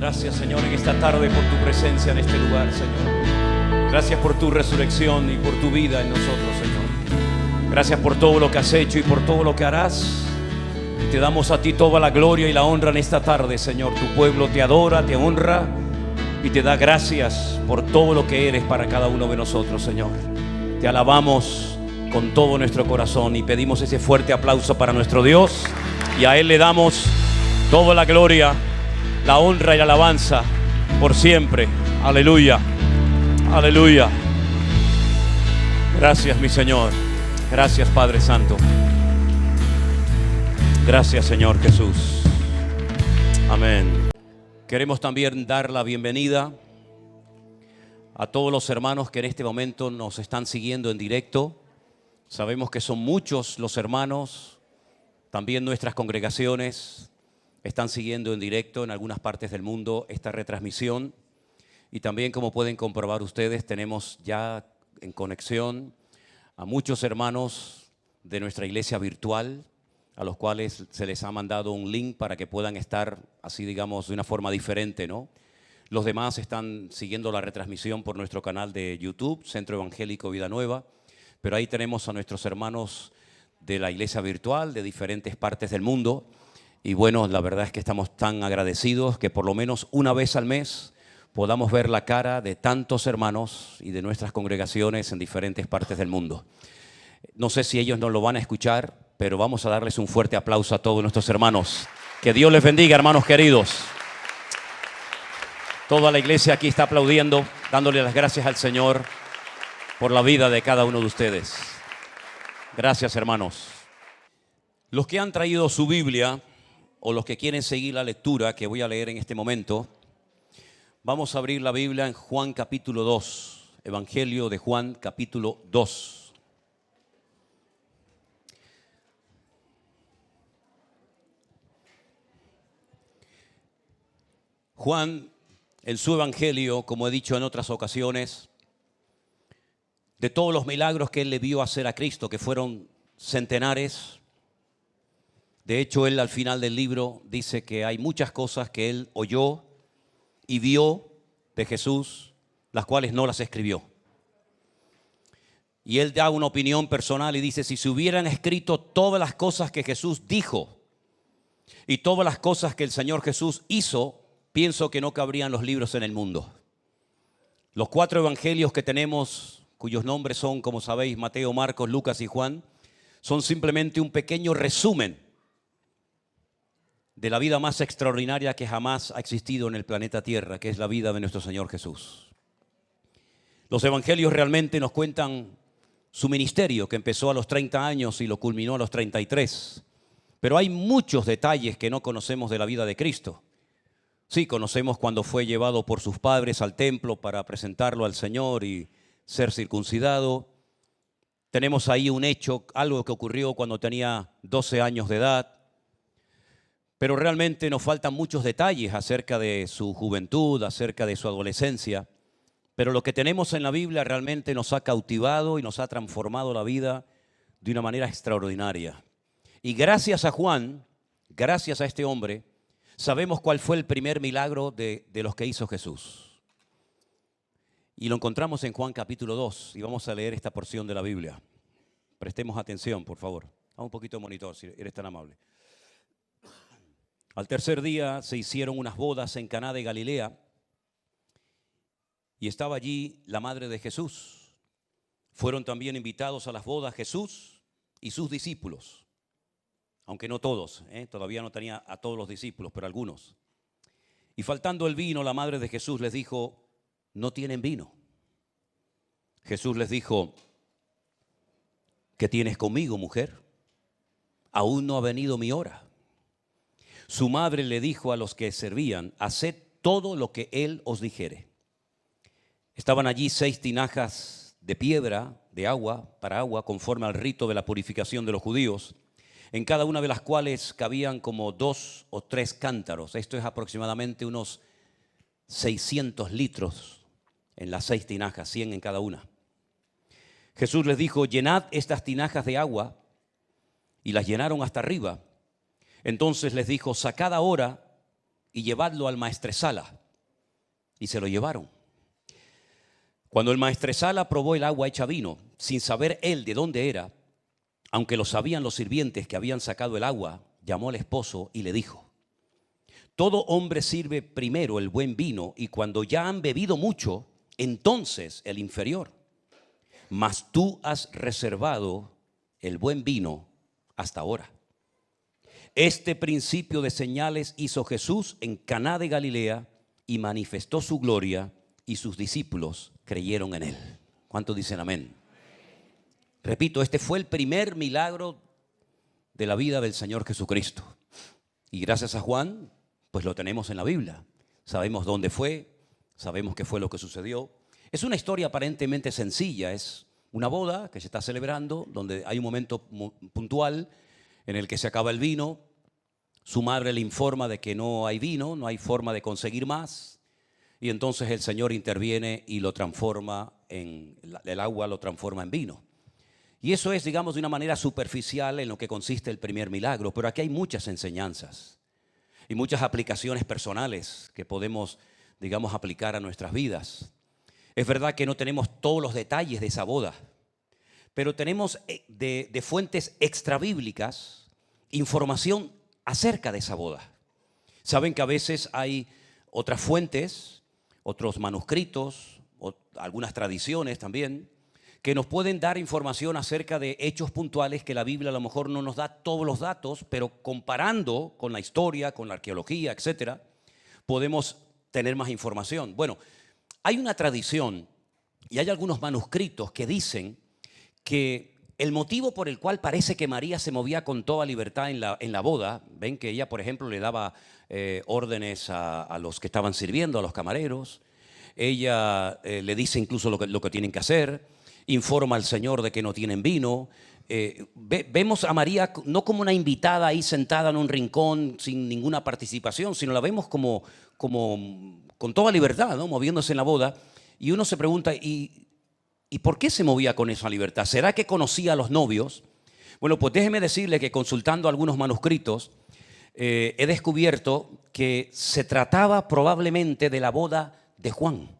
Gracias, Señor, en esta tarde por tu presencia en este lugar, Señor. Gracias por tu resurrección y por tu vida en nosotros, Señor. Gracias por todo lo que has hecho y por todo lo que harás. Te damos a ti toda la gloria y la honra en esta tarde, Señor. Tu pueblo te adora, te honra y te da gracias por todo lo que eres para cada uno de nosotros, Señor. Te alabamos con todo nuestro corazón y pedimos ese fuerte aplauso para nuestro Dios, y a Él le damos toda la gloria, la honra y la alabanza por siempre. Aleluya, aleluya. Gracias, mi Señor. Gracias, Padre Santo. Gracias, Señor Jesús. Amén. Queremos también dar la bienvenida a todos los hermanos que en este momento nos están siguiendo en directo. Sabemos que son muchos los hermanos, también nuestras congregaciones están siguiendo en directo en algunas partes del mundo esta retransmisión. Y también, como pueden comprobar ustedes, tenemos ya en conexión a muchos hermanos de nuestra iglesia virtual, a los cuales se les ha mandado un link para que puedan estar así, digamos, de una forma diferente, ¿no? Los demás están siguiendo la retransmisión por nuestro canal de YouTube, Centro Evangélico Vida Nueva, pero ahí tenemos a nuestros hermanos de la iglesia virtual de diferentes partes del mundo. Y bueno, la verdad es que estamos tan agradecidos que por lo menos una vez al mes podamos ver la cara de tantos hermanos y de nuestras congregaciones en diferentes partes del mundo. No sé si ellos nos lo van a escuchar, pero vamos a darles un fuerte aplauso a todos nuestros hermanos. Que Dios les bendiga, hermanos queridos. Toda la iglesia aquí está aplaudiendo, dándole las gracias al Señor por la vida de cada uno de ustedes. Gracias, hermanos. Los que han traído su Biblia o los que quieren seguir la lectura que voy a leer en este momento, vamos a abrir la Biblia en Juan capítulo 2, Evangelio de Juan capítulo 2. Juan, en su Evangelio, como he dicho en otras ocasiones, de todos los milagros que él le vio hacer a Cristo, que fueron centenares. De hecho, él al final del libro dice que hay muchas cosas que él oyó y vio de Jesús, las cuales no las escribió. Y él da una opinión personal y dice, si se hubieran escrito todas las cosas que Jesús dijo y todas las cosas que el Señor Jesús hizo, pienso que no cabrían los libros en el mundo. Los 4 evangelios que tenemos, cuyos nombres son, como sabéis, Mateo, Marcos, Lucas y Juan, son simplemente un pequeño resumen de la vida más extraordinaria que jamás ha existido en el planeta Tierra, que es la vida de nuestro Señor Jesús. Los evangelios realmente nos cuentan su ministerio, que empezó a los 30 años y lo culminó a los 33. Pero hay muchos detalles que no conocemos de la vida de Cristo. Sí, conocemos cuando fue llevado por sus padres al templo para presentarlo al Señor y ser circuncidado. Tenemos ahí un hecho, algo que ocurrió cuando tenía 12 años de edad. Pero realmente nos faltan muchos detalles acerca de su juventud, acerca de su adolescencia. Pero lo que tenemos en la Biblia realmente nos ha cautivado y nos ha transformado la vida de una manera extraordinaria. Y gracias a Juan, gracias a este hombre, sabemos cuál fue el primer milagro de los que hizo Jesús. Y lo encontramos en Juan capítulo 2 y vamos a leer esta porción de la Biblia. Prestemos atención, por favor. Haz un poquito de monitor, si eres tan amable. Al tercer día se hicieron unas bodas en Caná de Galilea y estaba allí la madre de Jesús. Fueron también invitados a las bodas Jesús y sus discípulos, aunque no todos, todavía no tenía a todos los discípulos, pero algunos. Y faltando el vino, la madre de Jesús les dijo, no tienen vino. Jesús les dijo, ¿qué tienes conmigo, mujer? Aún no ha venido mi hora. Su madre le dijo a los que servían, haced todo lo que él os dijere. Estaban allí 6 tinajas de piedra, de agua, para agua, conforme al rito de la purificación de los judíos, en cada una de las cuales cabían como 2 o 3 cántaros. Esto es aproximadamente unos 600 litros en las 6 tinajas, 100 en cada una. Jesús les dijo, llenad estas tinajas de agua, y las llenaron hasta arriba. Entonces les dijo, sacad ahora y llevadlo al maestresala. Y se lo llevaron. Cuando el maestresala probó el agua hecha vino, sin saber él de dónde era, aunque lo sabían los sirvientes que habían sacado el agua, llamó al esposo y le dijo: todo hombre sirve primero el buen vino, y cuando ya han bebido mucho, entonces el inferior. Mas tú has reservado el buen vino hasta ahora. Este principio de señales hizo Jesús en Caná de Galilea y manifestó su gloria, y sus discípulos creyeron en él. ¿Cuántos dicen amén? Repito, este fue el primer milagro de la vida del Señor Jesucristo. Y gracias a Juan, pues lo tenemos en la Biblia. Sabemos dónde fue, sabemos qué fue lo que sucedió. Es una historia aparentemente sencilla, es una boda que se está celebrando, donde hay un momento puntual en el que se acaba el vino. Su madre le informa de que no hay vino, no hay forma de conseguir más. Y entonces el Señor interviene y lo transforma el agua lo transforma en vino. Y eso es, digamos, de una manera superficial en lo que consiste el primer milagro. Pero aquí hay muchas enseñanzas y muchas aplicaciones personales que podemos, digamos, aplicar a nuestras vidas. Es verdad que no tenemos todos los detalles de esa boda, pero tenemos de fuentes extrabíblicas información acerca de esa boda. Saben que a veces hay otras fuentes, otros manuscritos, algunas tradiciones también, que nos pueden dar información acerca de hechos puntuales que la Biblia a lo mejor no nos da todos los datos, pero comparando con la historia, con la arqueología, etcétera, podemos tener más información. Bueno, hay una tradición y hay algunos manuscritos que dicen que el motivo por el cual parece que María se movía con toda libertad en la boda, ven que ella, por ejemplo, le daba órdenes a los que estaban sirviendo, a los camareros, ella le dice incluso lo que tienen que hacer, informa al Señor de que no tienen vino. Vemos a María no como una invitada ahí sentada en un rincón sin ninguna participación, sino la vemos como con toda libertad, ¿no? Moviéndose en la boda. Y uno se pregunta, ¿y por qué se movía con esa libertad? ¿Será que conocía a los novios? Bueno, pues déjeme decirle que consultando algunos manuscritos he descubierto que se trataba probablemente de la boda de Juan,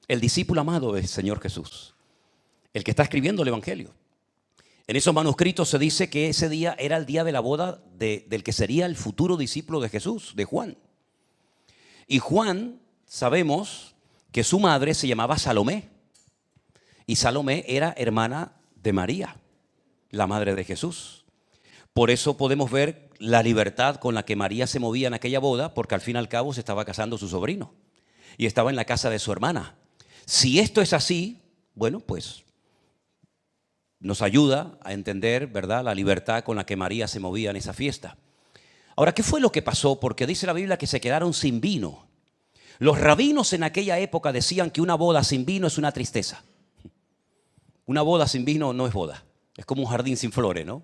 el discípulo amado del Señor Jesús, el que está escribiendo el Evangelio. En esos manuscritos se dice que ese día era el día de la boda del que sería el futuro discípulo de Jesús, de Juan. Y Juan, sabemos que su madre se llamaba Salomé. Y Salomé era hermana de María, la madre de Jesús. Por eso podemos ver la libertad con la que María se movía en aquella boda, porque al fin y al cabo se estaba casando su sobrino y estaba en la casa de su hermana. Si esto es así, bueno, pues nos ayuda a entender, ¿verdad?, la libertad con la que María se movía en esa fiesta. Ahora, ¿qué fue lo que pasó? Porque dice la Biblia que se quedaron sin vino. Los rabinos en aquella época decían que una boda sin vino es una tristeza. Una boda sin vino no es boda, es como un jardín sin flores, ¿no?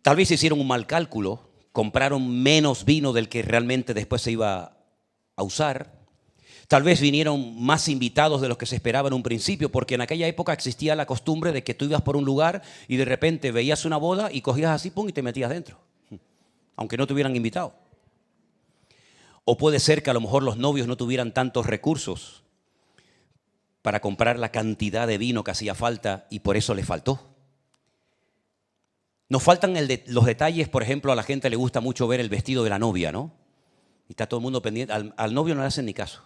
Tal vez hicieron un mal cálculo, compraron menos vino del que realmente después se iba a usar. Tal vez vinieron más invitados de los que se esperaba en un principio, porque en aquella época existía la costumbre de que tú ibas por un lugar y de repente veías una boda y cogías así, pum, y te metías dentro, aunque no te hubieran invitado. O puede ser que a lo mejor los novios no tuvieran tantos recursos para comprar la cantidad de vino que hacía falta y por eso les faltó. Nos faltan los detalles, por ejemplo, a la gente le gusta mucho ver el vestido de la novia, ¿no? Y está todo el mundo pendiente, al novio no le hacen ni caso.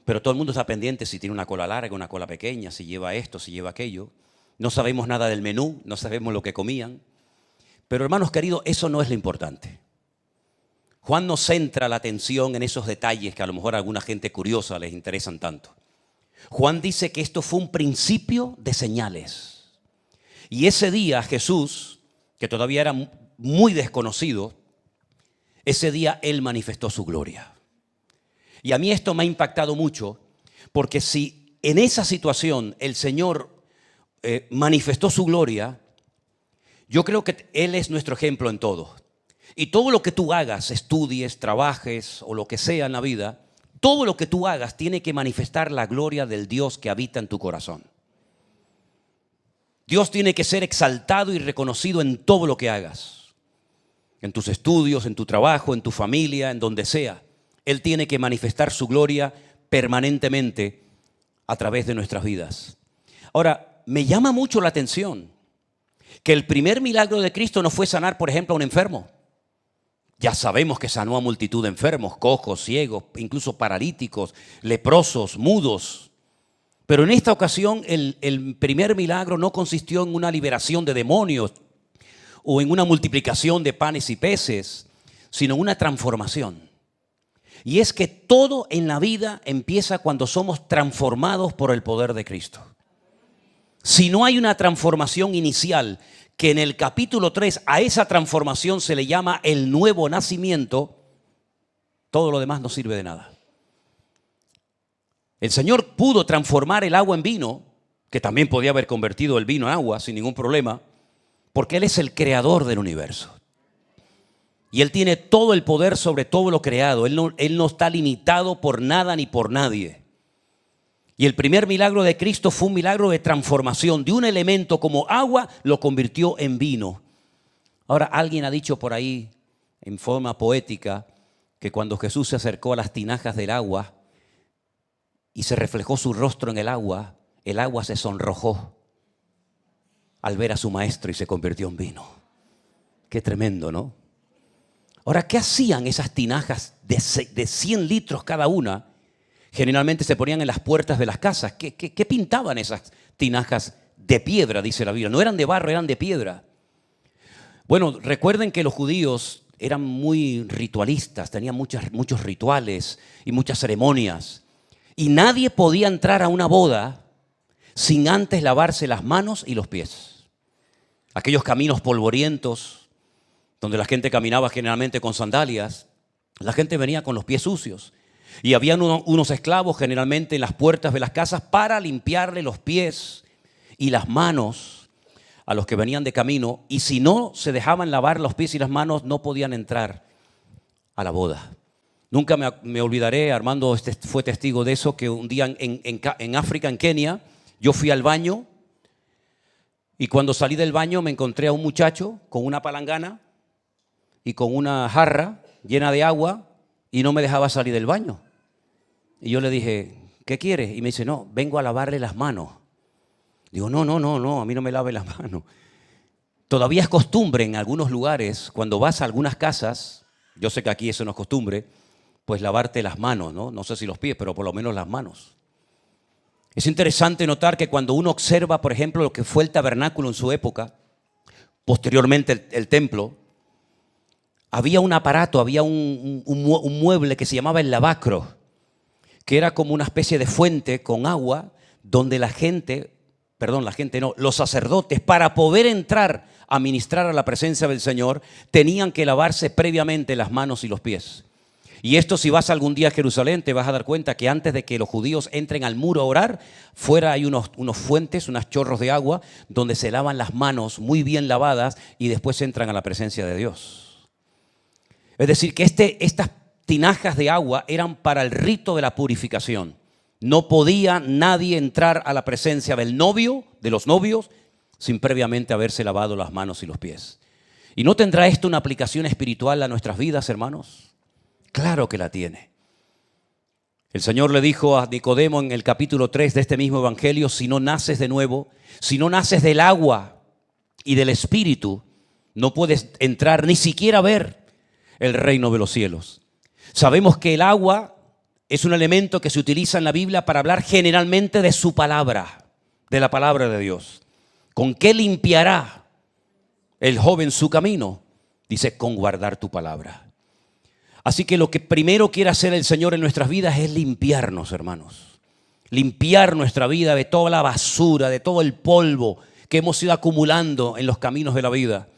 Pero todo el mundo está pendiente si tiene una cola larga, una cola pequeña, si lleva esto, si lleva aquello. No sabemos nada del menú, no sabemos lo que comían. Pero hermanos queridos, eso no es lo importante. Juan no centra la atención en esos detalles que a lo mejor a alguna gente curiosa les interesan tanto. Juan dice que esto fue un principio de señales. Y ese día Jesús, que todavía era muy desconocido, ese día Él manifestó su gloria. Y a mí esto me ha impactado mucho, porque si en esa situación el Señor manifestó su gloria, yo creo que Él es nuestro ejemplo en todo. Y todo lo que tú hagas, estudies, trabajes o lo que sea en la vida, todo lo que tú hagas tiene que manifestar la gloria del Dios que habita en tu corazón. Dios tiene que ser exaltado y reconocido en todo lo que hagas. en tus estudios, en tu trabajo, en tu familia, en donde sea. Él tiene que manifestar su gloria permanentemente a través de nuestras vidas. Ahora, me llama mucho la atención que el primer milagro de Cristo no fue sanar, por ejemplo, a un enfermo. Ya sabemos que sanó a multitud de enfermos, cojos, ciegos, incluso paralíticos, leprosos, mudos. Pero en esta ocasión el primer milagro no consistió en una liberación de demonios o en una multiplicación de panes y peces, sino en una transformación. Y es que todo en la vida empieza cuando somos transformados por el poder de Cristo. Si no hay una transformación inicial, que en el capítulo 3 a esa transformación se le llama el nuevo nacimiento, todo lo demás no sirve de nada. El Señor pudo transformar el agua en vino, que también podía haber convertido el vino en agua sin ningún problema, porque Él es el creador del universo. Y Él tiene todo el poder sobre todo lo creado. Él no está limitado por nada ni por nadie. Y el primer milagro de Cristo fue un milagro de transformación. De un elemento como agua lo convirtió en vino. Ahora, alguien ha dicho por ahí, en forma poética, que cuando Jesús se acercó a las tinajas del agua y se reflejó su rostro en el agua se sonrojó al ver a su maestro y se convirtió en vino. Qué tremendo, ¿no? Ahora, ¿qué hacían esas tinajas de 100 litros cada una? Generalmente se ponían en las puertas de las casas. ¿Qué pintaban esas tinajas de piedra, dice la Biblia? No eran de barro, eran de piedra. Bueno, recuerden que los judíos eran muy ritualistas, tenían muchos rituales y muchas ceremonias. Y nadie podía entrar a una boda sin antes lavarse las manos y los pies. Aquellos caminos polvorientos, donde la gente caminaba generalmente con sandalias, la gente venía con los pies sucios. Y habían unos esclavos generalmente en las puertas de las casas para limpiarle los pies y las manos a los que venían de camino. Y si no se dejaban lavar los pies y las manos, no podían entrar a la boda. Nunca me olvidaré, Armando fue testigo de eso, que un día en África, en Kenia, yo fui al baño y cuando salí del baño me encontré a un muchacho con una palangana y con una jarra llena de agua y no me dejaba salir del baño. Y yo le dije, ¿qué quieres? Y me dice, no, vengo a lavarle las manos. Digo, no, a mí no me lave las manos. Todavía es costumbre en algunos lugares, cuando vas a algunas casas, yo sé que aquí eso no es costumbre, pues lavarte las manos, ¿no? No sé si los pies, pero por lo menos las manos. Es interesante notar que cuando uno observa, por ejemplo, lo que fue el tabernáculo en su época, posteriormente el templo, había un aparato, había un mueble que se llamaba el lavacro, que era como una especie de fuente con agua donde los sacerdotes, para poder entrar a ministrar a la presencia del Señor, tenían que lavarse previamente las manos y los pies. Y esto, si vas algún día a Jerusalén, te vas a dar cuenta que antes de que los judíos entren al muro a orar, fuera hay unos fuentes, unos chorros de agua, donde se lavan las manos muy bien lavadas y después entran a la presencia de Dios. Es decir, que estas tinajas de agua eran para el rito de la purificación. No podía nadie entrar a la presencia del novio, de los novios, sin previamente haberse lavado las manos y los pies. ¿Y no tendrá esto una aplicación espiritual a nuestras vidas, hermanos? Claro que la tiene. El Señor le dijo a Nicodemo en el capítulo 3 de este mismo evangelio, si no naces de nuevo, si no naces del agua y del Espíritu, no puedes entrar ni siquiera a ver el reino de los cielos. Sabemos que el agua es un elemento que se utiliza en la Biblia para hablar generalmente de su palabra, de la palabra de Dios. ¿Con qué limpiará el joven su camino? Dice, con guardar tu palabra. Así que lo que primero quiere hacer el Señor en nuestras vidas es limpiarnos, hermanos. Limpiar nuestra vida de toda la basura, de todo el polvo que hemos ido acumulando en los caminos de la vida,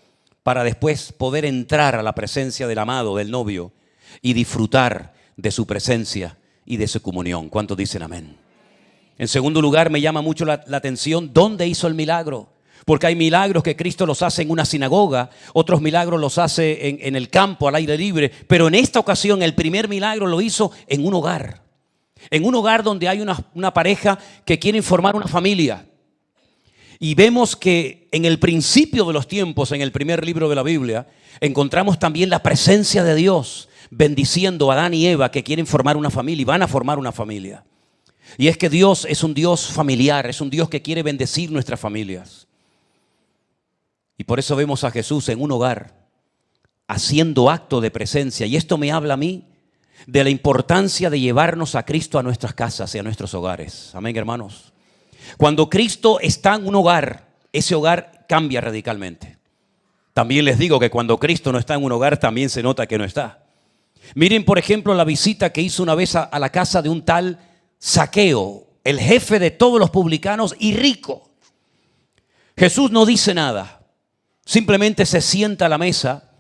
para después poder entrar a la presencia del amado, del novio, y disfrutar de su presencia y de su comunión. ¿Cuántos dicen amén? En segundo lugar, me llama mucho la atención dónde hizo el milagro. Porque hay milagros que Cristo los hace en una sinagoga, otros milagros los hace en el campo, al aire libre. Pero en esta ocasión el primer milagro lo hizo en un hogar. En un hogar donde hay una pareja que quiere formar una familia. Y vemos que en el principio de los tiempos, en el primer libro de la Biblia, encontramos también la presencia de Dios bendiciendo a Adán y Eva que quieren formar una familia y van a formar una familia. Y es que Dios es un Dios familiar, es un Dios que quiere bendecir nuestras familias. Y por eso vemos a Jesús en un hogar haciendo acto de presencia. Y esto me habla a mí de la importancia de llevarnos a Cristo a nuestras casas y a nuestros hogares. Amén, hermanos. Cuando Cristo está en un hogar, ese hogar cambia radicalmente. También les digo que cuando Cristo no está en un hogar, también se nota que no está. Miren, por ejemplo, la visita que hizo una vez a la casa de un tal Zaqueo, el jefe de todos los publicanos y rico. Jesús no dice nada, simplemente se sienta a la mesa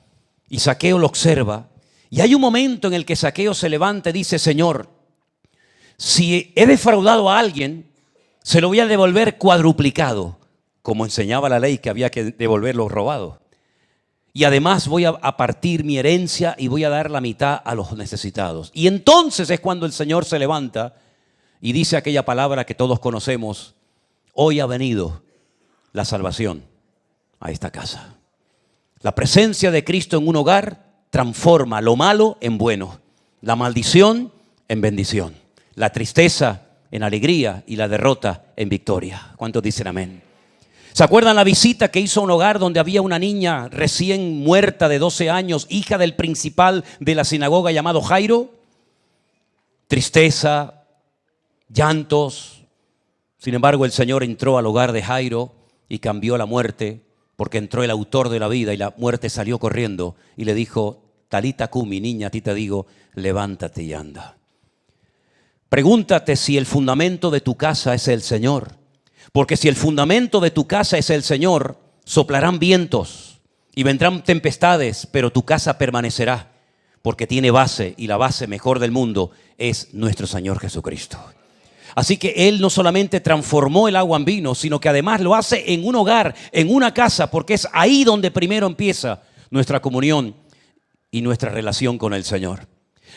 y Zaqueo lo observa. Y hay un momento en el que Zaqueo se levanta y dice: Señor, si he defraudado a alguien, se lo voy a devolver cuadruplicado, como enseñaba la ley que había que devolver lo robado. Y además voy a partir mi herencia y voy a dar la mitad a los necesitados. Y entonces es cuando el Señor se levanta y dice aquella palabra que todos conocemos: hoy ha venido la salvación a esta casa. La presencia de Cristo en un hogar transforma lo malo en bueno, la maldición en bendición, la tristeza en alegría y la derrota en victoria. ¿Cuántos dicen amén? ¿Se acuerdan la visita que hizo a un hogar donde había una niña recién muerta de 12 años, hija del principal de la sinagoga llamado Jairo? Tristeza, llantos. Sin embargo, el Señor entró al hogar de Jairo y cambió la muerte, porque entró el autor de la vida y la muerte salió corriendo y le dijo: Talita cumi, niña, a ti te digo, levántate y anda. Pregúntate si el fundamento de tu casa es el Señor. Porque si el fundamento de tu casa es el Señor, soplarán vientos y vendrán tempestades, pero tu casa permanecerá, porque tiene base, y la base mejor del mundo es nuestro Señor Jesucristo. Así que Él no solamente transformó el agua en vino, sino que además lo hace en un hogar, en una casa, porque es ahí donde primero empieza nuestra comunión y nuestra relación con el Señor.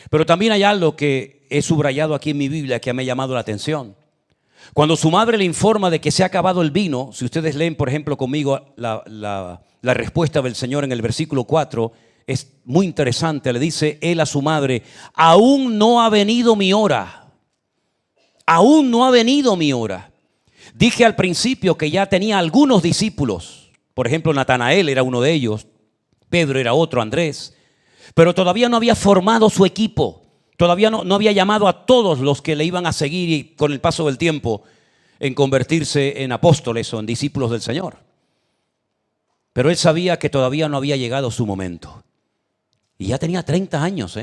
Pero también hay algo que he subrayado aquí en mi Biblia que me ha llamado la atención. Cuando su madre le informa de que se ha acabado el vino, si ustedes leen, por ejemplo, conmigo la respuesta del Señor en el versículo 4, es muy interesante. Le dice él a su madre: aún no ha venido mi hora. Aún no ha venido mi hora. Dije al principio que ya tenía algunos discípulos. Por ejemplo, Natanael era uno de ellos. Pedro era otro, Andrés. Pero todavía no había formado su equipo. Todavía no había llamado a todos los que le iban a seguir y con el paso del tiempo en convertirse en apóstoles o en discípulos del Señor. Pero él sabía que todavía no había llegado su momento. Y ya tenía 30 años.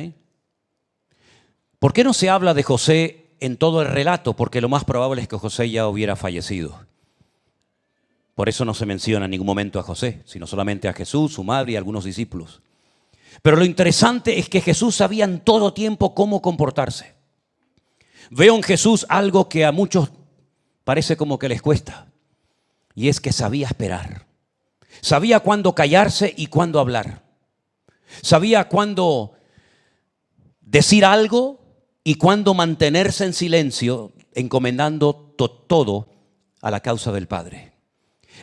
¿Por qué no se habla de José en todo el relato? Porque lo más probable es que José ya hubiera fallecido. Por eso no se menciona en ningún momento a José, sino solamente a Jesús, su madre y algunos discípulos. Pero lo interesante es que Jesús sabía en todo tiempo cómo comportarse. Veo en Jesús algo que a muchos parece como que les cuesta. Y es que sabía esperar. Sabía cuándo callarse y cuándo hablar. Sabía cuándo decir algo y cuándo mantenerse en silencio, encomendando todo a la causa del Padre.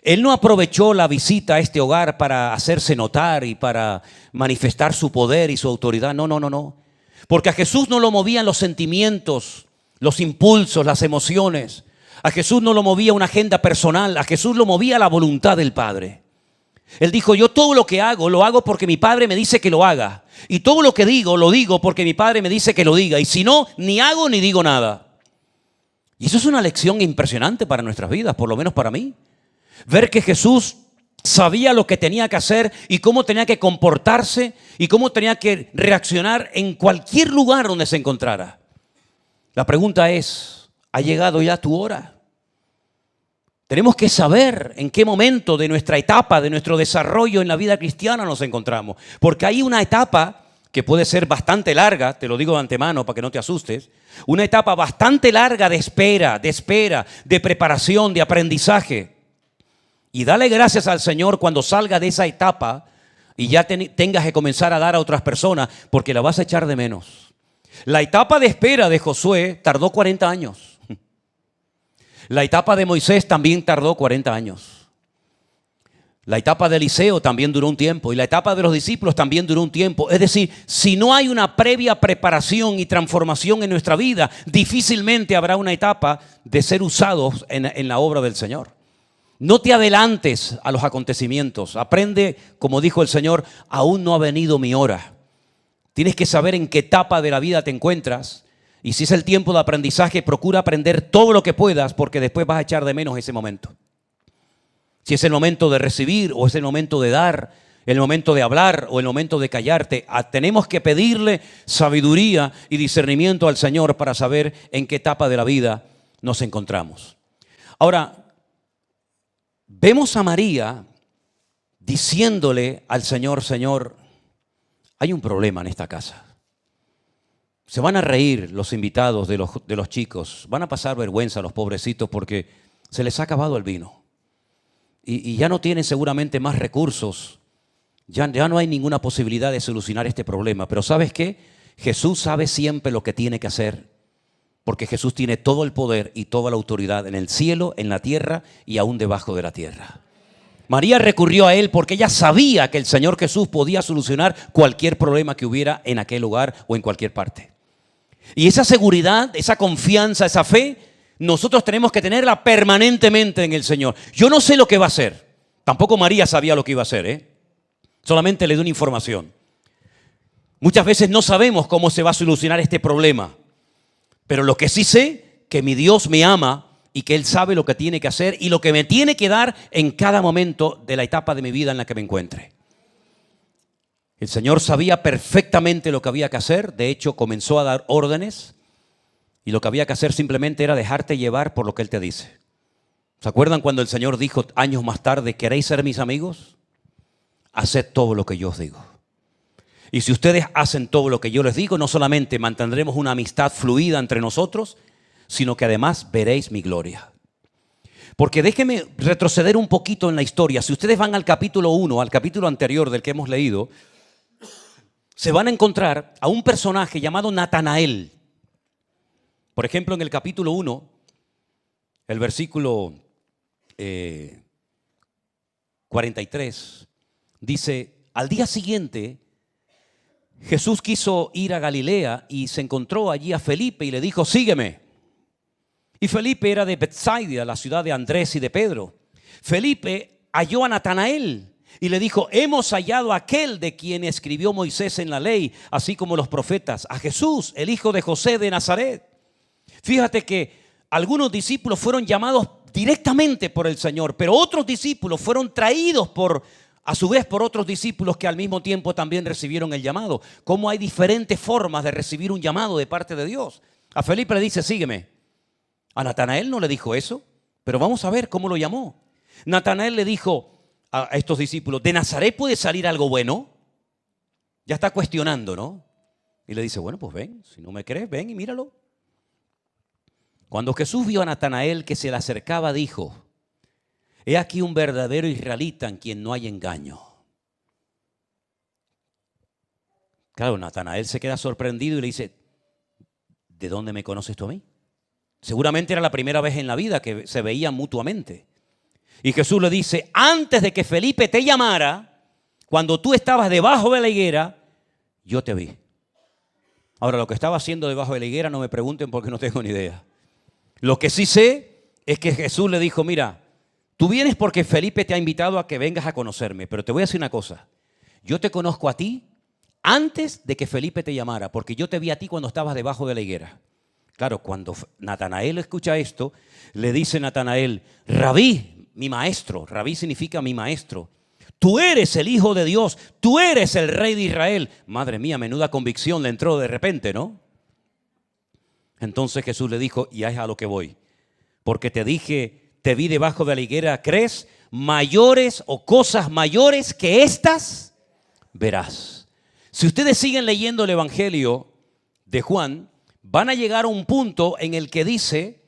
Él no aprovechó la visita a este hogar para hacerse notar y para manifestar su poder y su autoridad. No. Porque a Jesús no lo movían los sentimientos, los impulsos, las emociones. A Jesús no lo movía una agenda personal. A Jesús lo movía la voluntad del Padre. Él dijo: yo todo lo que hago, lo hago porque mi Padre me dice que lo haga. Y todo lo que digo, lo digo porque mi Padre me dice que lo diga. Y si no, ni hago ni digo nada. Y eso es una lección impresionante para nuestras vidas, por lo menos para mí. Ver que Jesús sabía lo que tenía que hacer y cómo tenía que comportarse y cómo tenía que reaccionar en cualquier lugar donde se encontrara. La pregunta es: ¿ha llegado ya tu hora? Tenemos que saber en qué momento de nuestra etapa, de nuestro desarrollo en la vida cristiana nos encontramos. Porque hay una etapa que puede ser bastante larga, te lo digo de antemano para que no te asustes, una etapa bastante larga de espera, de preparación, de aprendizaje. Y dale gracias al Señor cuando salga de esa etapa y ya tengas que comenzar a dar a otras personas, porque la vas a echar de menos. La etapa de espera de Josué tardó 40 años. La etapa de Moisés también tardó 40 años. La etapa de Eliseo también duró un tiempo y la etapa de los discípulos también duró un tiempo. Es decir, si no hay una previa preparación y transformación en nuestra vida, difícilmente habrá una etapa de ser usados en la obra del Señor. No te adelantes a los acontecimientos. Aprende, como dijo el Señor, aún no ha venido mi hora. Tienes que saber en qué etapa de la vida te encuentras. Y si es el tiempo de aprendizaje, procura aprender todo lo que puedas porque después vas a echar de menos ese momento. Si es el momento de recibir o es el momento de dar, el momento de hablar o el momento de callarte, tenemos que pedirle sabiduría y discernimiento al Señor para saber en qué etapa de la vida nos encontramos. Ahora, vemos a María diciéndole al Señor, Señor, hay un problema en esta casa. Se van a reír los invitados de los chicos, van a pasar vergüenza a los pobrecitos porque se les ha acabado el vino. Y ya no tienen seguramente más recursos, ya no hay ninguna posibilidad de solucionar este problema. Pero ¿sabes qué? Jesús sabe siempre lo que tiene que hacer, porque Jesús tiene todo el poder y toda la autoridad en el cielo, en la tierra y aún debajo de la tierra. María recurrió a Él porque ella sabía que el Señor Jesús podía solucionar cualquier problema que hubiera en aquel lugar o en cualquier parte. Y esa seguridad, esa confianza, esa fe, nosotros tenemos que tenerla permanentemente en el Señor. Yo no sé lo que va a hacer. Tampoco María sabía lo que iba a hacer, Solamente le dio una información. Muchas veces no sabemos cómo se va a solucionar este problema. Pero lo que sí sé, que mi Dios me ama y que Él sabe lo que tiene que hacer y lo que me tiene que dar en cada momento de la etapa de mi vida en la que me encuentre. El Señor sabía perfectamente lo que había que hacer. De hecho, comenzó a dar órdenes. Y lo que había que hacer simplemente era dejarte llevar por lo que Él te dice. ¿Se acuerdan cuando el Señor dijo años más tarde, ¿queréis ser mis amigos? Haced todo lo que yo os digo. Y si ustedes hacen todo lo que yo les digo, no solamente mantendremos una amistad fluida entre nosotros, sino que además veréis mi gloria. Porque déjenme retroceder un poquito en la historia. Si ustedes van al capítulo 1, al capítulo anterior del que hemos leído, se van a encontrar a un personaje llamado Natanael. Por ejemplo, en el capítulo 1, el versículo 43, dice, al día siguiente Jesús quiso ir a Galilea y se encontró allí a Felipe y le dijo, sígueme. Y Felipe era de Betsaida, la ciudad de Andrés y de Pedro. Felipe halló a Natanael y le dijo, hemos hallado a aquel de quien escribió Moisés en la ley, así como los profetas, a Jesús, el hijo de José de Nazaret. Fíjate que algunos discípulos fueron llamados directamente por el Señor, pero otros discípulos fueron traídos a su vez por otros discípulos que al mismo tiempo también recibieron el llamado. Cómo hay diferentes formas de recibir un llamado de parte de Dios. A Felipe le dice, sígueme. A Natanael no le dijo eso, pero vamos a ver cómo lo llamó. Natanael le dijo a estos discípulos, ¿de Nazaret puede salir algo bueno? Ya está cuestionando, ¿no? Y le dice, bueno, pues ven, si no me crees, ven y míralo. Cuando Jesús vio a Natanael que se le acercaba, dijo, he aquí un verdadero israelita en quien no hay engaño. Claro, Natanael se queda sorprendido y le dice, ¿de dónde me conoces tú a mí? Seguramente era la primera vez en la vida que se veían mutuamente. Y Jesús le dice, antes de que Felipe te llamara, cuando tú estabas debajo de la higuera, yo te vi. Ahora, lo que estaba haciendo debajo de la higuera no me pregunten porque no tengo ni idea. Lo que sí sé es que Jesús le dijo, mira, tú vienes porque Felipe te ha invitado a que vengas a conocerme, pero te voy a decir una cosa, yo te conozco a ti antes de que Felipe te llamara, porque yo te vi a ti cuando estabas debajo de la higuera. Claro, cuando Natanael escucha esto, le dice Natanael, Rabí, mi maestro, Rabí significa mi maestro, tú eres el Hijo de Dios, tú eres el Rey de Israel. Madre mía, menuda convicción le entró de repente, ¿no? Entonces Jesús le dijo, y es a lo que voy, porque te dije, te vi debajo de la higuera, ¿crees? Mayores o cosas mayores que estas verás. Si ustedes siguen leyendo el Evangelio de Juan, van a llegar a un punto en el que dice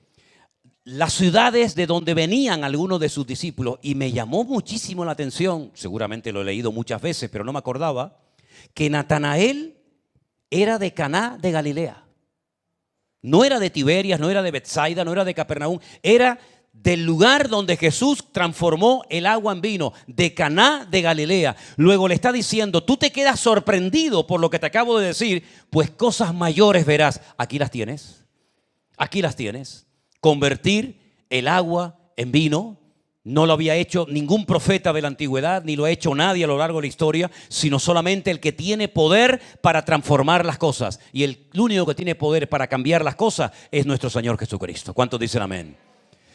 las ciudades de donde venían algunos de sus discípulos, y me llamó muchísimo la atención, seguramente lo he leído muchas veces, pero no me acordaba, que Natanael era de Caná de Galilea. No era de Tiberias, no era de Betsaida, no era de Capernaum, era del lugar donde Jesús transformó el agua en vino, de Caná de Galilea. Luego le está diciendo, tú te quedas sorprendido por lo que te acabo de decir, pues cosas mayores verás. Aquí las tienes, aquí las tienes. Convertir el agua en vino. No lo había hecho ningún profeta de la antigüedad, ni lo ha hecho nadie a lo largo de la historia, sino solamente el que tiene poder para transformar las cosas. Y el único que tiene poder para cambiar las cosas es nuestro Señor Jesucristo. ¿Cuántos dicen amén?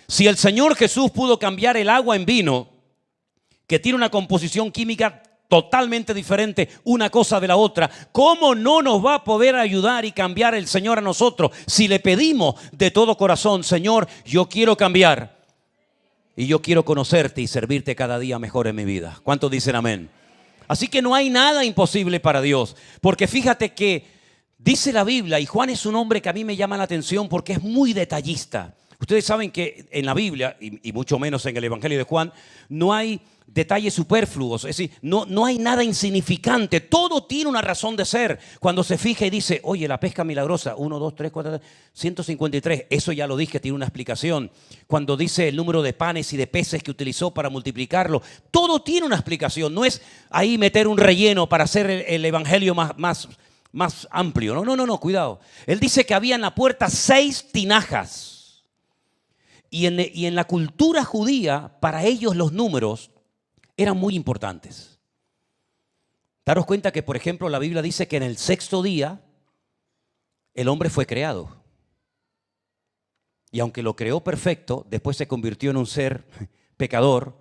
Si el Señor Jesús pudo cambiar el agua en vino, que tiene una composición química totalmente diferente una cosa de la otra, ¿cómo no nos va a poder ayudar y cambiar el Señor a nosotros si le pedimos de todo corazón, Señor, yo quiero cambiar? Y yo quiero conocerte y servirte cada día mejor en mi vida. ¿Cuántos dicen amén? Así que no hay nada imposible para Dios. Porque fíjate que dice la Biblia, y Juan es un hombre que a mí me llama la atención porque es muy detallista. Ustedes saben que en la Biblia, y mucho menos en el Evangelio de Juan, no hay detalles superfluos, es decir, no hay nada insignificante, todo tiene una razón de ser. Cuando se fija y dice, oye, la pesca milagrosa, 1, 2, 3, 4, 153, eso ya lo dije, tiene una explicación. Cuando dice el número de panes y de peces que utilizó para multiplicarlo, todo tiene una explicación, no es ahí meter un relleno para hacer el Evangelio más amplio, no, cuidado. Él dice que había en la puerta 6 tinajas. Y en la cultura judía, para ellos los números eran muy importantes. Daros cuenta que, por ejemplo, la Biblia dice que en el 6º día el hombre fue creado. Y aunque lo creó perfecto, después se convirtió en un ser pecador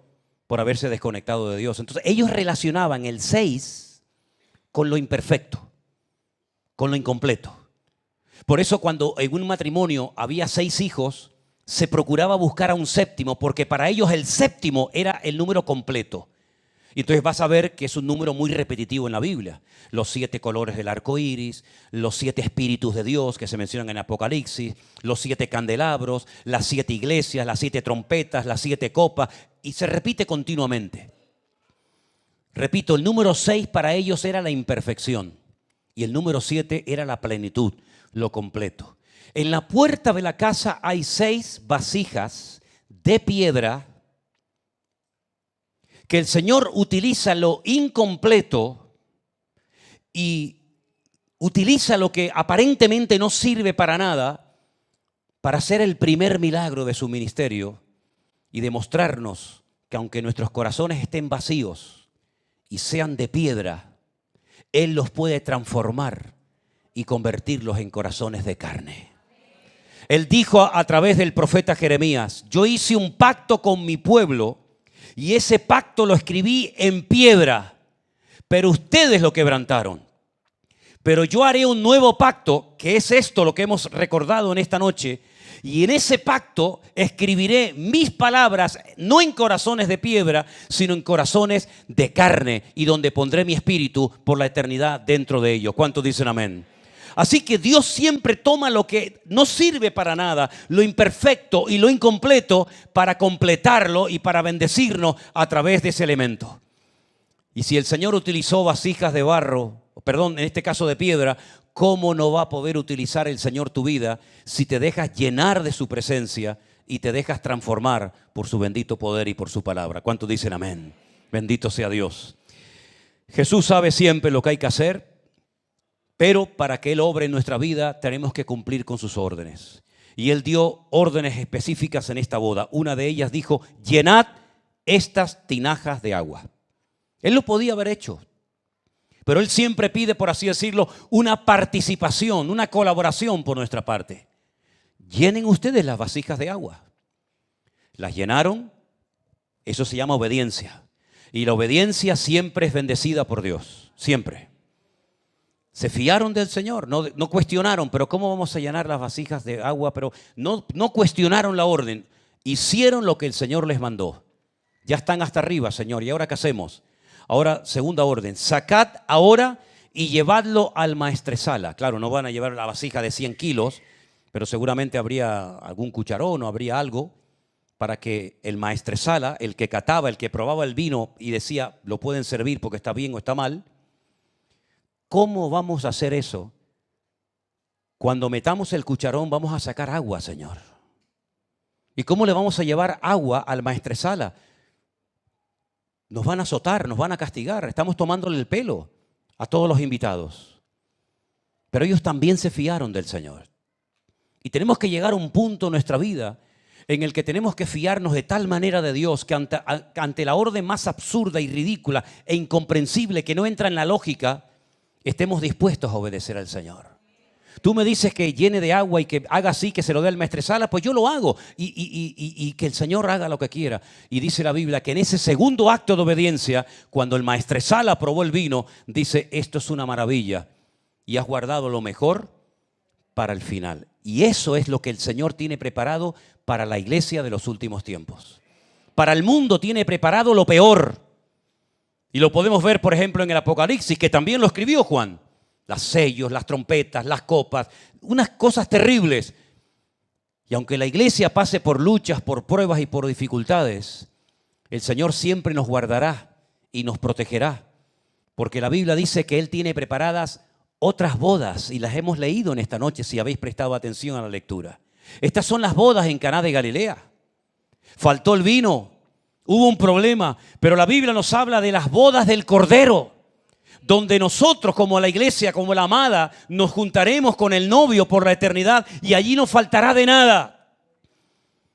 por haberse desconectado de Dios. Entonces ellos relacionaban el 6 con lo imperfecto, con lo incompleto. Por eso cuando en un matrimonio había 6 hijos, se procuraba buscar a un 7º, porque para ellos el 7º era el número completo. Y entonces vas a ver que es un número muy repetitivo en la Biblia. Los 7 colores del arco iris, los 7 espíritus de Dios que se mencionan en Apocalipsis, los 7 candelabros, las 7 iglesias, las 7 trompetas, las 7 copas, y se repite continuamente. Repito, el número 6 para ellos era la imperfección y el número 7 era la plenitud, lo completo. En la puerta de la casa hay 6 vasijas de piedra que el Señor utiliza lo incompleto y utiliza lo que aparentemente no sirve para nada para hacer el primer milagro de su ministerio y demostrarnos que aunque nuestros corazones estén vacíos y sean de piedra, Él los puede transformar y convertirlos en corazones de carne. Él dijo a través del profeta Jeremías, yo hice un pacto con mi pueblo y ese pacto lo escribí en piedra, pero ustedes lo quebrantaron. Pero yo haré un nuevo pacto, que es esto lo que hemos recordado en esta noche, y en ese pacto escribiré mis palabras, no en corazones de piedra, sino en corazones de carne, y donde pondré mi espíritu por la eternidad dentro de ellos. ¿Cuántos dicen amén? Así que Dios siempre toma lo que no sirve para nada, lo imperfecto y lo incompleto, para completarlo y para bendecirnos a través de ese elemento. Y si el Señor utilizó vasijas de barro, en este caso de piedra, ¿cómo no va a poder utilizar el Señor tu vida si te dejas llenar de su presencia y te dejas transformar por su bendito poder y por su palabra? ¿Cuántos dicen amén? Bendito sea Dios. Jesús sabe siempre lo que hay que hacer. Pero para que Él obre en nuestra vida tenemos que cumplir con sus órdenes. Y Él dio órdenes específicas en esta boda. Una de ellas dijo, llenad estas tinajas de agua. Él lo podía haber hecho. Pero Él siempre pide, por así decirlo, una participación, una colaboración por nuestra parte. Llenen ustedes las vasijas de agua. Las llenaron, eso se llama obediencia. Y la obediencia siempre es bendecida por Dios, siempre. Se fiaron del Señor, no cuestionaron, pero ¿cómo vamos a llenar las vasijas de agua? Pero no cuestionaron la orden, hicieron lo que el Señor les mandó. Ya están hasta arriba, Señor, ¿y ahora qué hacemos? Ahora, segunda orden, sacad ahora y llevadlo al maestresala. Claro, no van a llevar la vasija de 100 kilos, pero seguramente habría algún cucharón o habría algo para que el maestresala, el que cataba, el que probaba el vino y decía, lo pueden servir porque está bien o está mal. ¿Cómo vamos a hacer eso Cuando metamos el cucharón vamos a sacar agua, Señor. ¿Y cómo le vamos a llevar agua al maestresala? Nos van a azotar, nos van a castigar. Estamos tomándole el pelo a todos los invitados. Pero ellos también se fiaron del Señor. Y tenemos que llegar a un punto en nuestra vida en el que tenemos que fiarnos de tal manera de Dios que ante la orden más absurda y ridícula e incomprensible que no entra en la lógica, estemos dispuestos a obedecer al Señor. Tú me dices que llene de agua y que haga así, que se lo dé al maestresala, pues yo lo hago y que el Señor haga lo que quiera. Y dice la Biblia que en ese segundo acto de obediencia, cuando el maestresala probó el vino, dice, esto es una maravilla y has guardado lo mejor para el final. Y eso es lo que el Señor tiene preparado para la iglesia de los últimos tiempos. Para el mundo tiene preparado lo peor. Y lo podemos ver, por ejemplo, en el Apocalipsis, que también lo escribió Juan. Los sellos, las trompetas, las copas, unas cosas terribles. Y aunque la iglesia pase por luchas, por pruebas y por dificultades, el Señor siempre nos guardará y nos protegerá. Porque la Biblia dice que Él tiene preparadas otras bodas, y las hemos leído en esta noche si habéis prestado atención a la lectura. Estas son las bodas en Caná de Galilea. Faltó el vino, hubo un problema, pero la Biblia nos habla de las bodas del Cordero, donde nosotros como la iglesia, como la amada, nos juntaremos con el novio por la eternidad y allí no faltará de nada.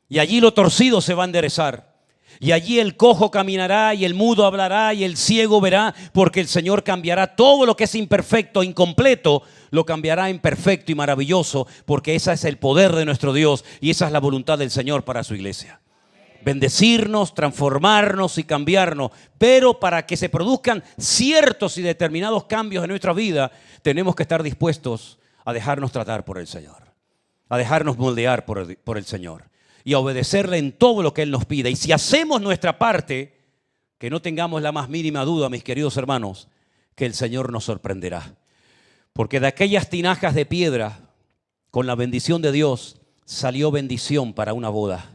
Y allí lo torcido se va a enderezar. Y allí el cojo caminará y el mudo hablará y el ciego verá, porque el Señor cambiará todo lo que es imperfecto, incompleto, lo cambiará en perfecto y maravilloso, porque ese es el poder de nuestro Dios y esa es la voluntad del Señor para su iglesia. Bendecirnos, transformarnos y cambiarnos, pero para que se produzcan ciertos y determinados cambios en nuestra vida, tenemos que estar dispuestos a dejarnos tratar por el Señor, a dejarnos moldear por el Señor y a obedecerle en todo lo que Él nos pida. Y si hacemos nuestra parte, que no tengamos la más mínima duda, mis queridos hermanos, que el Señor nos sorprenderá. Porque de aquellas tinajas de piedra, con la bendición de Dios, salió bendición para una boda.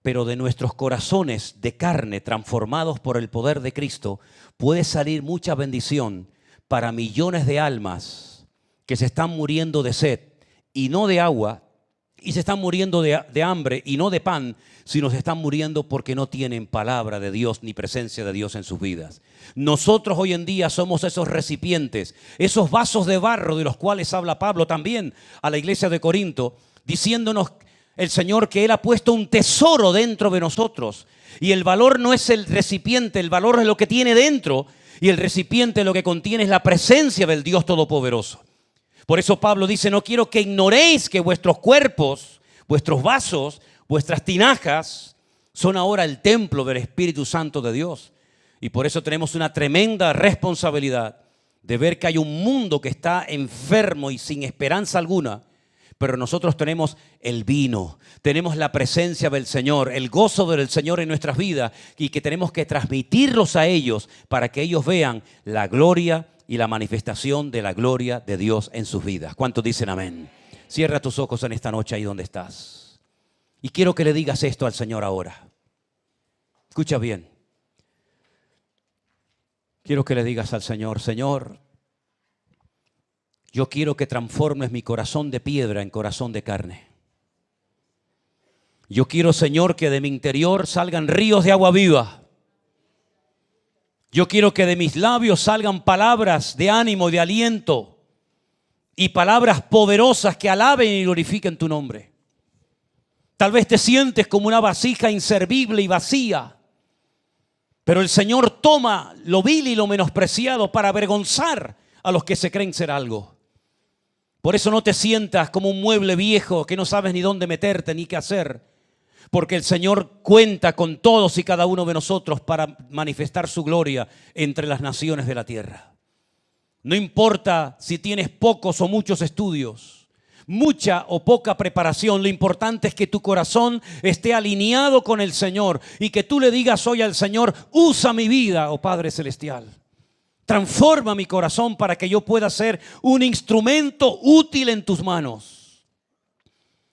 Pero de nuestros corazones de carne transformados por el poder de Cristo puede salir mucha bendición para millones de almas que se están muriendo de sed y no de agua, y se están muriendo de hambre y no de pan, sino se están muriendo porque no tienen palabra de Dios ni presencia de Dios en sus vidas. Nosotros hoy en día somos esos recipientes, esos vasos de barro de los cuales habla Pablo también a la iglesia de Corinto, diciéndonos el Señor que Él ha puesto un tesoro dentro de nosotros. Y el valor no es el recipiente, el valor es lo que tiene dentro. Y el recipiente lo que contiene es la presencia del Dios Todopoderoso. Por eso Pablo dice, no quiero que ignoréis que vuestros cuerpos, vuestros vasos, vuestras tinajas son ahora el templo del Espíritu Santo de Dios. Y por eso tenemos una tremenda responsabilidad de ver que hay un mundo que está enfermo y sin esperanza alguna. Pero nosotros tenemos el vino, tenemos la presencia del Señor, el gozo del Señor en nuestras vidas y que tenemos que transmitirlos a ellos para que ellos vean la gloria y la manifestación de la gloria de Dios en sus vidas. ¿Cuántos dicen amén? Cierra tus ojos en esta noche ahí donde estás. Y quiero que le digas esto al Señor ahora. Escucha bien. Quiero que le digas al Señor, Señor, yo quiero que transformes mi corazón de piedra en corazón de carne. Yo quiero, Señor, que de mi interior salgan ríos de agua viva. Yo quiero que de mis labios salgan palabras de ánimo y de aliento y palabras poderosas que alaben y glorifiquen tu nombre. Tal vez te sientes como una vasija inservible y vacía, pero el Señor toma lo vil y lo menospreciado para avergonzar a los que se creen ser algo. Por eso no te sientas como un mueble viejo que no sabes ni dónde meterte ni qué hacer. Porque el Señor cuenta con todos y cada uno de nosotros para manifestar su gloria entre las naciones de la tierra. No importa si tienes pocos o muchos estudios, mucha o poca preparación, lo importante es que tu corazón esté alineado con el Señor y que tú le digas hoy al Señor, usa mi vida, oh Padre Celestial. Transforma mi corazón para que yo pueda ser un instrumento útil en tus manos.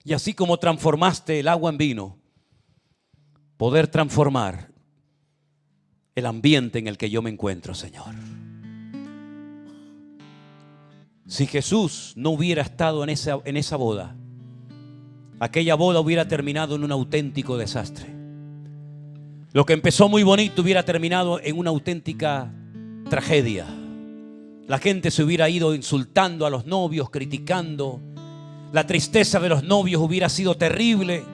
Y así como transformaste el agua en vino, poder transformar el ambiente en el que yo me encuentro, Señor. Si Jesús no hubiera estado en esa boda, aquella boda hubiera terminado en un auténtico desastre. Lo que empezó muy bonito hubiera terminado en una auténtica tragedia. La gente se hubiera ido insultando a los novios, criticando. La tristeza de los novios hubiera sido terrible,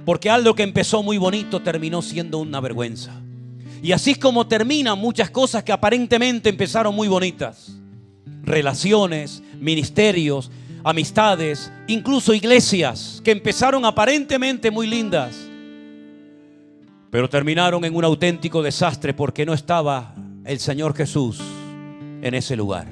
porque algo que empezó muy bonito terminó siendo una vergüenza. Y así es como terminan muchas cosas que aparentemente empezaron muy bonitas. Relaciones, ministerios, amistades, incluso iglesias que empezaron aparentemente muy lindas, pero terminaron en un auténtico desastre porque no estaba el Señor Jesús en ese lugar.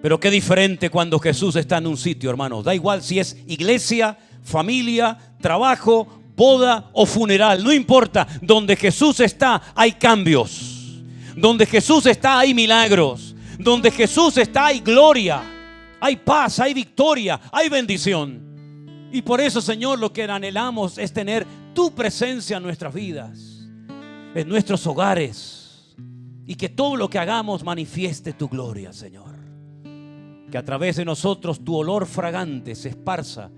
Pero qué diferente cuando Jesús está en un sitio, hermanos. Da igual si es iglesia, familia, trabajo, boda o funeral. No importa. Donde Jesús está hay cambios. Donde Jesús está hay milagros. Donde Jesús está hay gloria. Hay paz, hay victoria, hay bendición. Y por eso, Señor, lo que anhelamos es tener tu presencia en nuestras vidas, en nuestros hogares, y que todo lo que hagamos manifieste tu gloria, Señor. Que a través de nosotros tu olor fragante se esparza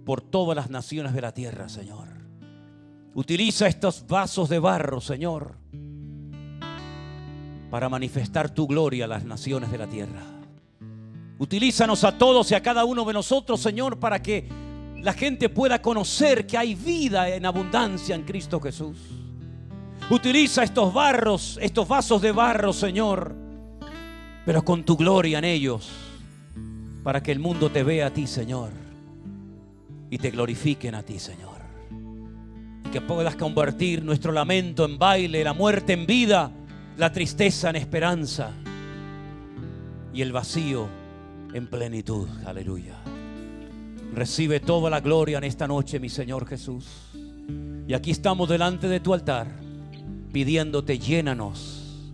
por todas las naciones de la tierra, Señor. Utiliza estos vasos de barro, Señor, para manifestar tu gloria a las naciones de la tierra. Utilízanos a todos y a cada uno de nosotros, Señor, para que la gente pueda conocer que hay vida en abundancia en Cristo Jesús. Utiliza estos vasos de barro, Señor, pero con tu gloria en ellos, para que el mundo te vea a ti, Señor, y te glorifiquen a ti, Señor. Y que puedas convertir nuestro lamento en baile, la muerte en vida, la tristeza en esperanza y el vacío en plenitud. Aleluya. Recibe toda la gloria en esta noche, mi Señor Jesús. Y aquí estamos delante de tu altar, pidiéndote, llénanos,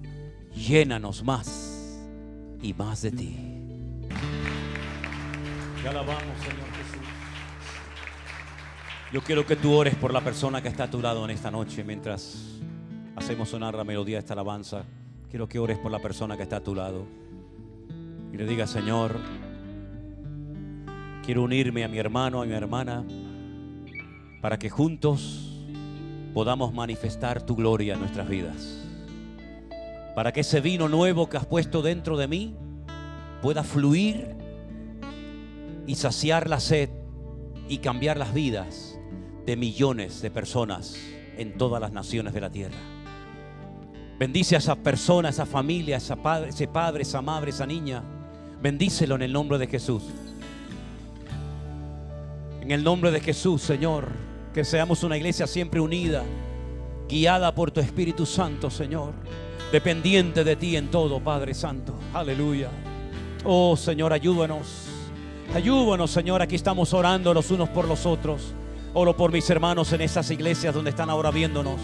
llénanos más y más de ti. Te alabamos, Señor Jesús. Yo quiero que tú ores por la persona que está a tu lado en esta noche. Mientras hacemos sonar la melodía de esta alabanza, quiero que ores por la persona que está a tu lado y le digas: Señor, quiero unirme a mi hermano, a mi hermana, para que juntos podamos manifestar tu gloria en nuestras vidas. Para que ese vino nuevo que has puesto dentro de mí pueda fluir y saciar la sed y cambiar las vidas de millones de personas en todas las naciones de la tierra. Bendice a esa persona, a esa familia, a ese padre, esa madre, esa niña. Bendícelo en el nombre de Jesús. En el nombre de Jesús, Señor, que seamos una iglesia siempre unida, guiada por tu Espíritu Santo, Señor, dependiente de ti en todo, Padre Santo. Aleluya. Oh, Señor, ayúdanos. Ayúdanos, Señor. Aquí estamos orando los unos por los otros. Oro por mis hermanos en esas iglesias donde están ahora viéndonos.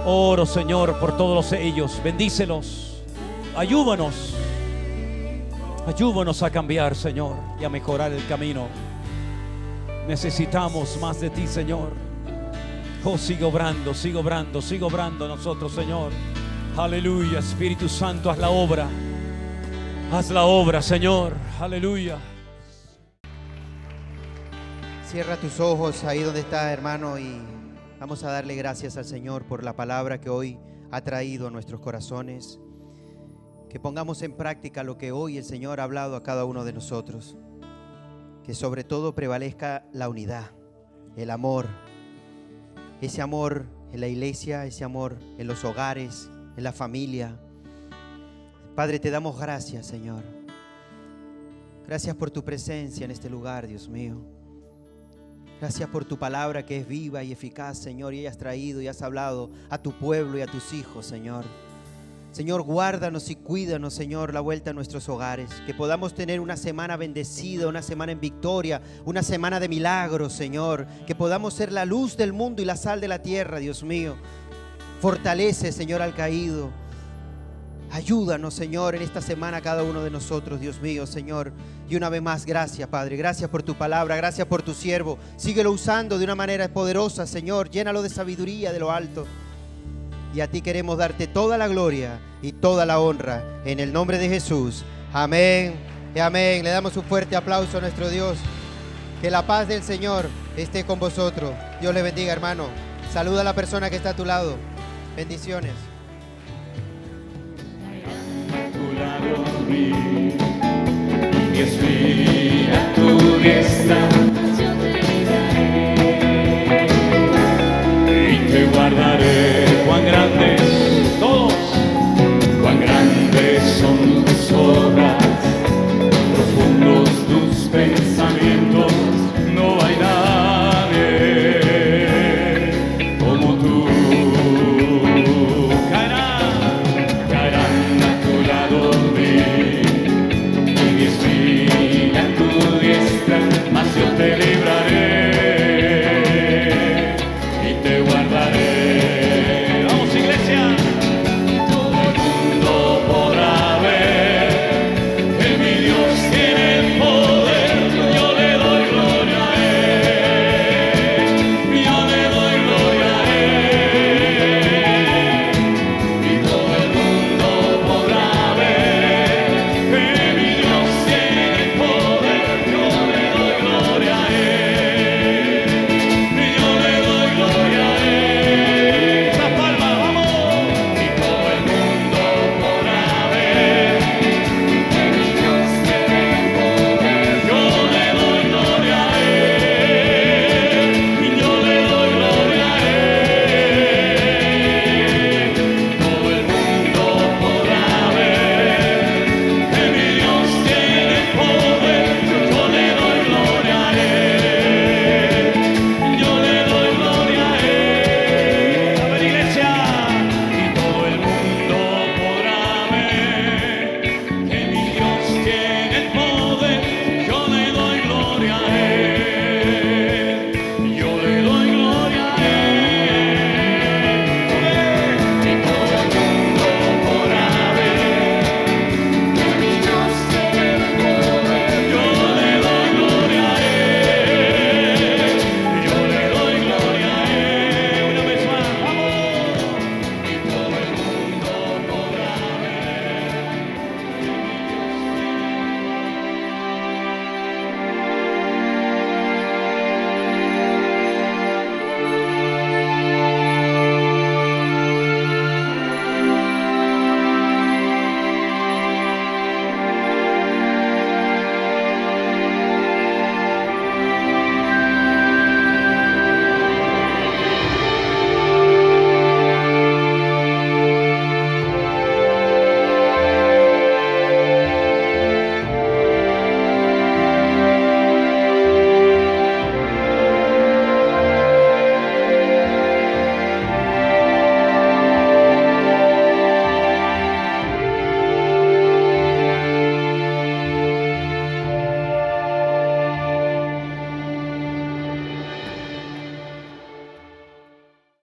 Oro, Señor, por todos ellos. Bendícelos. Ayúdanos. Ayúdanos a cambiar, Señor, y a mejorar el camino. Necesitamos más de ti, Señor. Oh, sigue obrando, sigue obrando, sigue obrando nosotros, Señor. Aleluya. Espíritu Santo, haz la obra. Haz la obra, Señor. Aleluya. Cierra tus ojos ahí donde estás, hermano, y vamos a darle gracias al Señor por la palabra que hoy ha traído a nuestros corazones. Que pongamos en práctica lo que hoy el Señor ha hablado a cada uno de nosotros. Que sobre todo prevalezca la unidad, el amor. Ese amor en la iglesia, ese amor en los hogares, en la familia. Padre, te damos gracias, Señor. Gracias por tu presencia en este lugar, Dios mío. Gracias por tu palabra que es viva y eficaz, Señor, y has traído y has hablado a tu pueblo y a tus hijos, Señor. Señor, guárdanos y cuídanos, Señor, la vuelta a nuestros hogares. Que podamos tener una semana bendecida, una semana en victoria, una semana de milagros, Señor. Que podamos ser la luz del mundo y la sal de la tierra, Dios mío. Fortalece, Señor, al caído. Ayúdanos, Señor, en esta semana cada uno de nosotros, Dios mío, Señor. Y una vez más, gracias, Padre. Gracias por tu palabra, gracias por tu siervo. Síguelo usando de una manera poderosa, Señor. Llénalo de sabiduría de lo alto. Y a ti queremos darte toda la gloria y toda la honra. En el nombre de Jesús. Amén Y amén. Le damos un fuerte aplauso a nuestro Dios. Que la paz del Señor esté con vosotros. Dios le bendiga, hermano. Saluda a la persona que está a tu lado. Bendiciones. Mi espíritu